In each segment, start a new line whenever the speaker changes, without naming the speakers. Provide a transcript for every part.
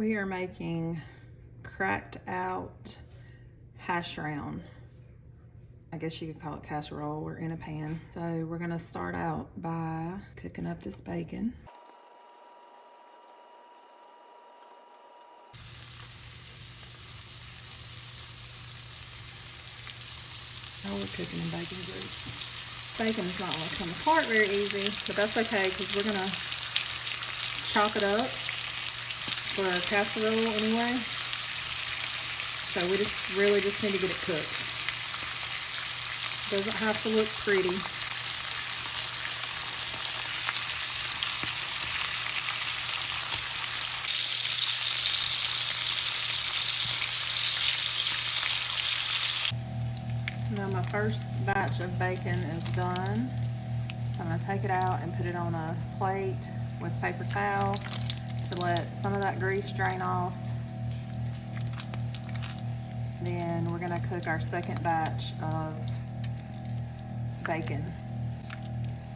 We are making cracked out hash brown. I guess you could call it casserole or in a pan. So we're gonna start out by cooking up this bacon. Now we're cooking in bacon grease. Bacon is not gonna come apart very easy, but that's okay because we're gonna chop it up for our casserole anyway. So we really just need to get it cooked. Doesn't have to look pretty. Now my first batch of bacon is done. So I'm gonna take it out and put it on a plate with paper towel to let some of that grease drain off. Then we're gonna cook our second batch of bacon.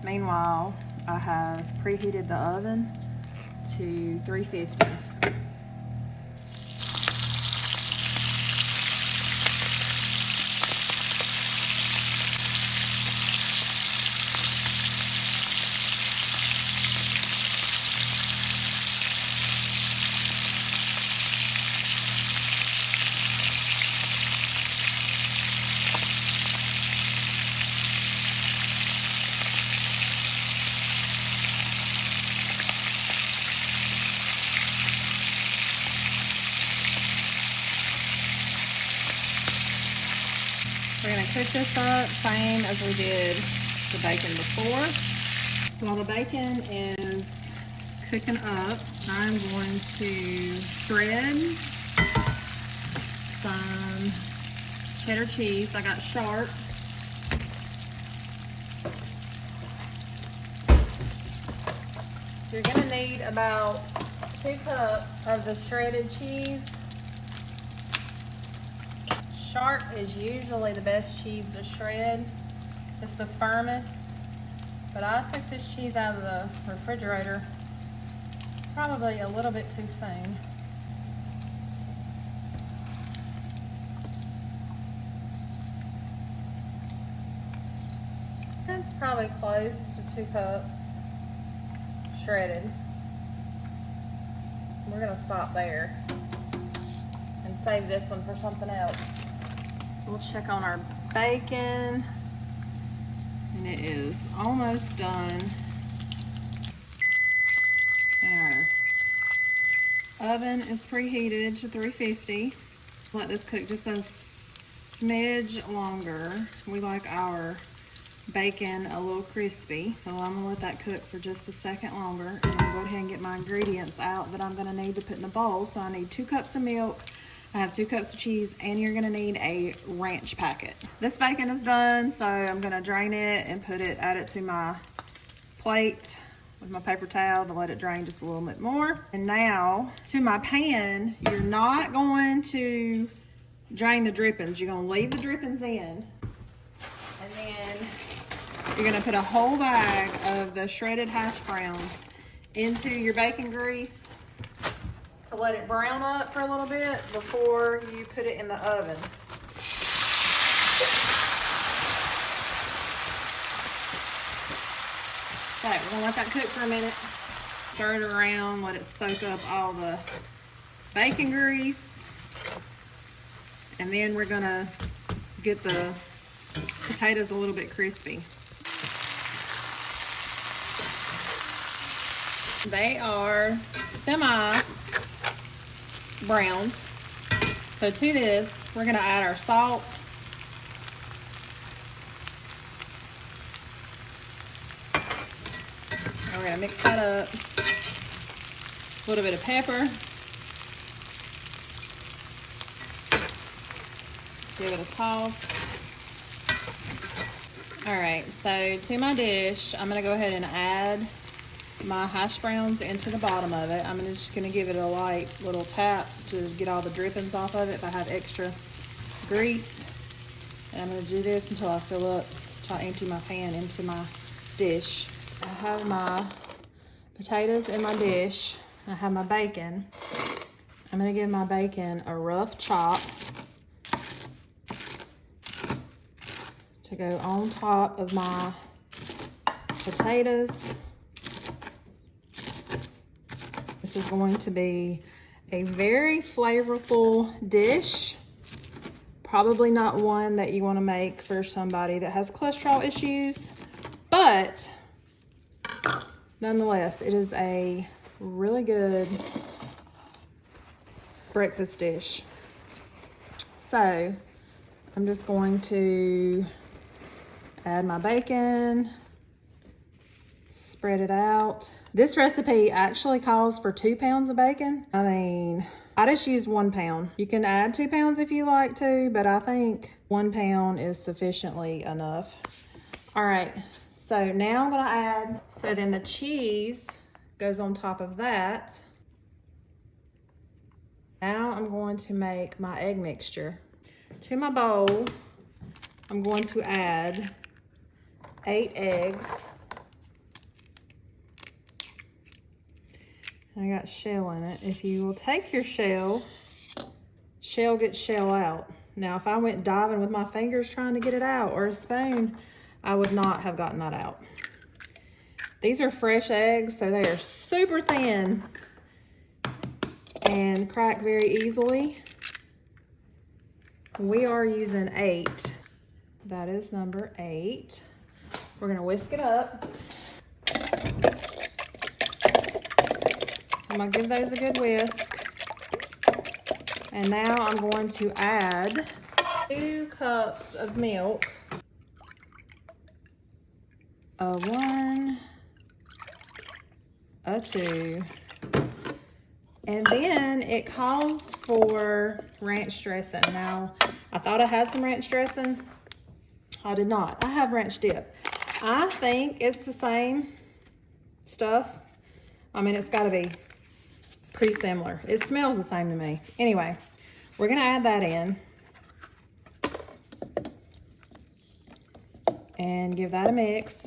Meanwhile, I have preheated the oven to 350. We're gonna cook this up same as we did the bacon before. While the bacon is cooking up, I'm going to shred some cheddar cheese. I got sharp. You're gonna need about 2 cups of the shredded cheese. Sharp is usually the best cheese to shred. It's the firmest. But I took this cheese out of the refrigerator probably a little bit too soon. It's probably close to 2 cups shredded. We're gonna stop there and save this one for something else. We'll check on our bacon, and it is almost done. Our oven is preheated to 350. Let this cook just a smidge longer. We like our bacon a little crispy, so I'm gonna let that cook for just a second longer, and I'm gonna go ahead and get my ingredients out that I'm gonna need to put in the bowl. So I need 2 cups of milk, I have 2 cups of cheese, and you're gonna need a ranch packet. This bacon is done, so I'm gonna drain it and add it to my plate with my paper towel to let it drain just a little bit more. And now to my pan, you're not going to drain the drippings. You're gonna leave the drippings in, and then you're gonna put a whole bag of the shredded hash browns into your bacon grease to let it brown up for a little bit before you put it in the oven. So we're gonna let that cook for a minute. Stir it around, let it soak up all the bacon grease. And then we're gonna get the potatoes a little bit crispy. They are semi-browned. So to this, we're gonna add our salt. And we're gonna mix that up. A little bit of pepper. Give it a toss. All right, so to my dish, I'm gonna go ahead and add my hash browns into the bottom of it. I'm just gonna give it a light little tap to get all the drippings off of it if I have extra grease. And I'm gonna do this until I fill up, until I empty my pan into my dish. I have my potatoes in my dish. I have my bacon. I'm gonna give my bacon a rough chop to go on top of my potatoes. This is going to be a very flavorful dish. Probably not one that you want to make for somebody that has cholesterol issues, but nonetheless, it is a really good breakfast dish. So I'm just going to add my bacon, spread it out. This recipe actually calls for 2 pounds of bacon. I mean, I just used 1 pound. You can add 2 pounds if you like to, but I think 1 pound is sufficiently enough. All right, so now I'm gonna add, so then the cheese goes on top of that. Now I'm going to make my egg mixture. To my bowl, I'm going to add 8 eggs. I got shell in it. If you will take your shell gets shell out. Now, if I went diving with my fingers trying to get it out or a spoon, I would not have gotten that out. These are fresh eggs, so they are super thin and crack very easily. We are using 8. That is number 8. We're gonna whisk it up. I'm gonna give those a good whisk. And now I'm going to add 2 cups of milk. A 1, a 2. And then it calls for ranch dressing. Now, I thought I had some ranch dressing. I did not. I have ranch dip. I think it's the same stuff. I mean, it's gotta be pretty similar. It smells the same to me. Anyway, we're gonna add that in and give that a mix.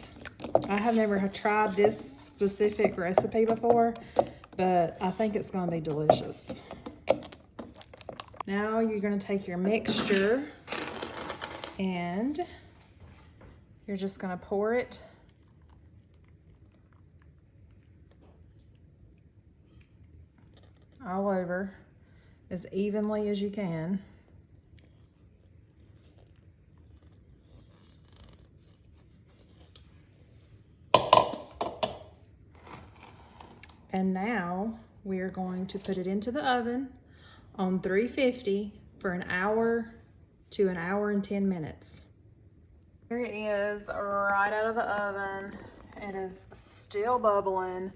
I have never tried this specific recipe before, but I think it's gonna be delicious. Now you're gonna take your mixture and you're just gonna pour it all over as evenly as you can. And now we are going to put it into the oven on 350 for an hour to an hour and 10 minutes. Here it is right out of the oven. It is still bubbling.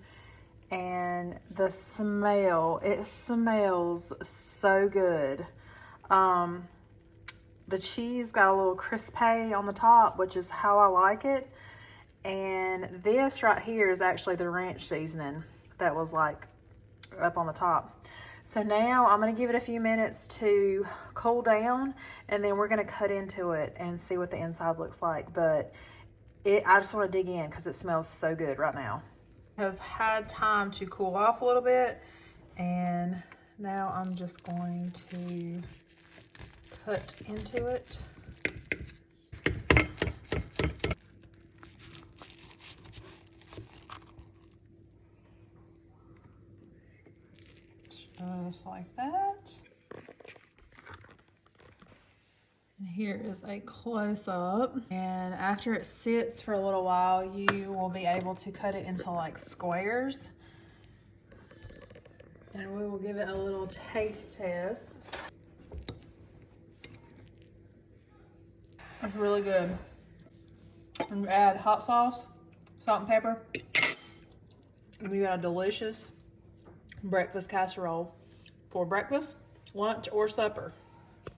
And the smell, it smells so good. The cheese got a little crispy on the top, which is how I like it. And this right here is actually the ranch seasoning that was like up on the top. So now I'm gonna give it a few minutes to cool down, and then we're gonna cut into it and see what the inside looks like. But I just wanna dig in because it smells so good right now. Has had time to cool off a little bit, and now I'm just going to cut into it. Just like that. And here is a close-up. And after it sits for a little while, you will be able to cut it into like squares. And we will give it a little taste test. It's really good. And add hot sauce, salt and pepper. And you got a delicious breakfast casserole for breakfast, lunch, or supper.